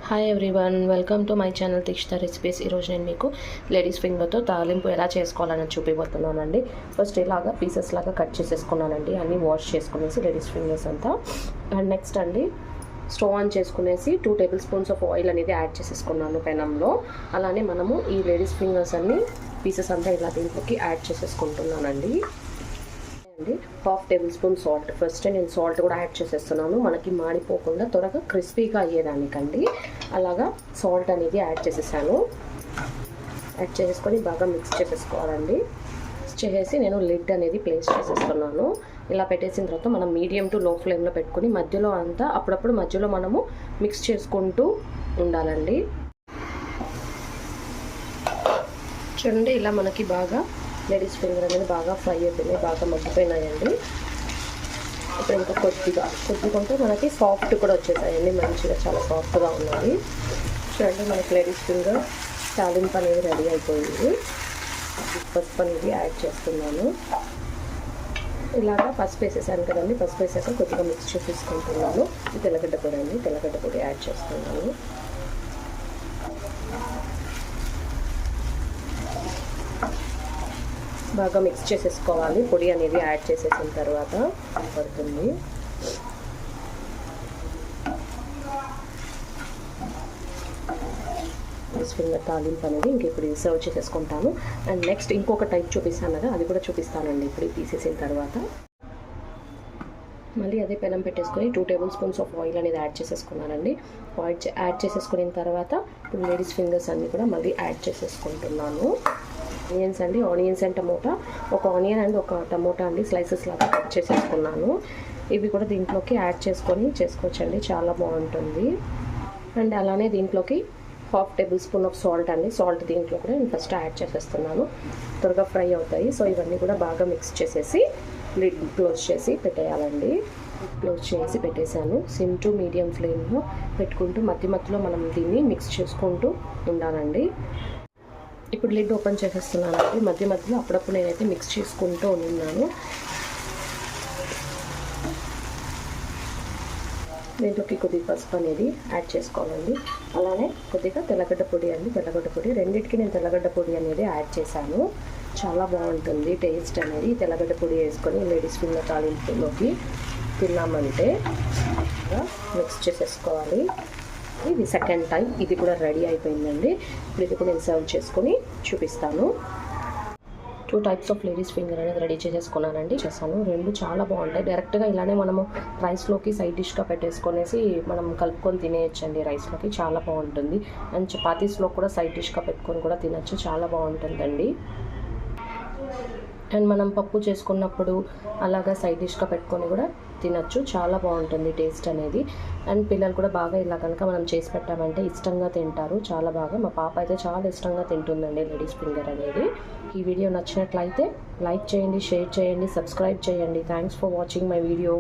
Hi everyone, welcome to my channel Tikshitha recipes. ఈరోజు నేను మీకు లేడీస్ ఫింగర్తో తాలింపు ఎలా చేసుకోవాలని చూపిపోతున్నానండి. ఫస్ట్ ఇలాగా పీసెస్ లాగా కట్ చేసేసుకున్నానండి, అన్నీ వాష్ చేసుకునేసి లేడీస్ ఫింగర్స్ అంతా. అండ్ నెక్స్ట్ అండి స్టవ్ ఆన్ చేసుకునేసి 2 టేబుల్ స్పూన్స్ ఆఫ్ ఆయిల్ అనేది యాడ్ చేసేసుకున్నాను పెనంలో. అలానే మనము ఈ లేడీస్ ఫింగర్స్ అన్ని పీసెస్ అంతా ఇలా దీంట్లోకి యాడ్ చేసేసుకుంటున్నానండి. అండి 1/2 టేబుల్ స్పూన్ సాల్ట్, ఫస్ట్ నేను సాల్ట్ కూడా యాడ్ చేసేస్తున్నాను, మనకి మాడిపోకుండా త్వరగా క్రిస్పీగా అయ్యేదానికండి. అలాగా సాల్ట్ అనేది యాడ్ చేసేసాను. యాడ్ చేసేసుకొని బాగా మిక్స్ చేసేసుకోవాలండి. మిక్స్ చేసేసి నేను లిడ్ అనేది ప్లేస్ చేసేస్తున్నాను. ఇలా పెట్టేసిన తర్వాత మనం మీడియం టు లో ఫ్లేమ్లో పెట్టుకుని మధ్యలో అంతా అప్పుడప్పుడు మధ్యలో మనము మిక్స్ చేసుకుంటూ ఉండాలండి. చూడండి, ఇలా మనకి బాగా లేడీస్ ఫింగర్ అనేది బాగా ఫ్రై అయిపోయినాయి, బాగా మగ్గిపోయినాయండి. ఇప్పుడు ఇంకా కొద్దిగా మనకి సాఫ్ట్ కూడా వచ్చేసాయండి, మంచిగా చాలా సాఫ్ట్గా ఉన్నాయి. చూడండి, మనకి లేడీస్ ఫింగర్ తాలింపు అనేది రెడీ అయిపోయింది. పసుపు అనేది యాడ్ చేస్తున్నాను. ఇలాగా పసుపు వేసేసాను కదండి, పసుపు వేసాక కొద్దిగా మిక్స్ చేసేసుకుంటున్నాను. తెల్లగడ్డ పొడి అండి, తెల్లగడ్డ పొడి యాడ్ చేస్తున్నాను. బాగా మిక్స్ చేసేసుకోవాలి. పొడి అనేది యాడ్ చేసేసిన తర్వాత పడుతుంది. ఫింగర్ తాలింపు అనేది ఇంక ఇప్పుడు సర్వ్ చేసేసుకుంటాను. అండ్ నెక్స్ట్ ఇంకొక టైప్ చూపిస్తాను కదా, అది కూడా చూపిస్తానండి ఇప్పుడు తీసేసిన తర్వాత. మళ్ళీ అదే పెనం పెట్టేసుకొని 2 టేబుల్ స్పూన్స్ ఆఫ్ ఆయిల్ అనేది యాడ్ చేసేసుకున్నానండి. ఆయిల్ యాడ్ చేసేసుకున్న తర్వాత ఇప్పుడు లేడీస్ ఫింగర్స్ అన్నీ కూడా మళ్ళీ యాడ్ చేసేసుకుంటున్నాను. ఆనియన్స్ అండి, ఆనియన్స్ అండ్ టమోటా, ఒక ఆనియన్ అండ్ ఒక టమోటా అండి స్లైసెస్ లాగా కట్ చేసేసుకున్నాను. ఇవి కూడా దీంట్లోకి యాడ్ చేసుకొని చేసుకోవచ్చండి, చాలా బాగుంటుంది. అండ్ అలానే దీంట్లోకి 1/2 టేబుల్ స్పూన్ ఆఫ్ సాల్ట్ అండి, సాల్ట్ దీంట్లో కూడా నేను ఫస్ట్ యాడ్ చేసేస్తున్నాను, త్వరగా ఫ్రై అవుతాయి. సో ఇవన్నీ కూడా బాగా మిక్స్ చేసేసి లిడ్ క్లోజ్ చేసి పెట్టేయాలండి. క్లోజ్ చేసి పెట్టేశాను. సిమ్ టు మీడియం ఫ్లేమ్లో పెట్టుకుంటూ మధ్యలో మనం దీన్ని మిక్స్ చేసుకుంటూ ఉండాలండి. ఇప్పుడు లిడ్ ఓపెన్ చేసేస్తున్నానండి. మధ్యలో అప్పుడప్పుడు నేనైతే మిక్స్ చేసుకుంటూ ఉన్నాను. దీంట్లోకి కొద్దిగా పసుపు అనేది యాడ్ చేసుకోవాలండి. అలానే కొద్దిగా తెల్లగడ్డ పొడి అండి, తెల్లగడ్డ పొడి రెండింటికి నేను తెల్లగడ్డ పొడి అనేది యాడ్ చేశాను. చాలా బాగుంటుంది టేస్ట్ అనేది. తెల్లగడ్డ పొడి వేసుకొని లేడీస్ ఫింగర్ తాలింపులోకి తిన్నామంటే మిక్స్ చేసేసుకోవాలి. ఇది సెకండ్ టైం, ఇది కూడా రెడీ అయిపోయిందండి. ఇప్పుడు ఇది కూడా నేను సర్వ్ చేసుకొని చూపిస్తాను. 2 టైప్స్ ఆఫ్ లేడీస్ ఫింగర్ అనేది రెడీ చేసేసుకున్నానండి. రెండు చాలా బాగుంటాయి. డైరెక్ట్గా ఇలానే మనము రైస్లోకి సైడ్ డిష్గా పెట్టేసుకొనేసి మనం కలుపుకొని తినేయచ్చండి. రైస్లోకి చాలా బాగుంటుంది. అండ్ చపాతీస్లో కూడా సైడ్ డిష్గా పెట్టుకొని కూడా తినచ్చు, చాలా బాగుంటుందండి. అండ్ మనం పప్పు చేసుకున్నప్పుడు అలాగా సైడ్ డిష్గా పెట్టుకొని కూడా తినచ్చు, చాలా బాగుంటుంది టేస్ట్ అనేది. అండ్ పిల్లలు కూడా బాగా ఇలా కనుక మనం చేసి పెట్టామంటే ఇష్టంగా తింటారు, చాలా బాగా. మా పాప అయితే చాలా ఇష్టంగా తింటుందండి లేడీస్ ఫింగర్ అనేది. ఈ వీడియో నచ్చినట్లయితే లైక్ చేయండి, షేర్ చేయండి, సబ్స్క్రైబ్ చేయండి. Thanks for watching my video.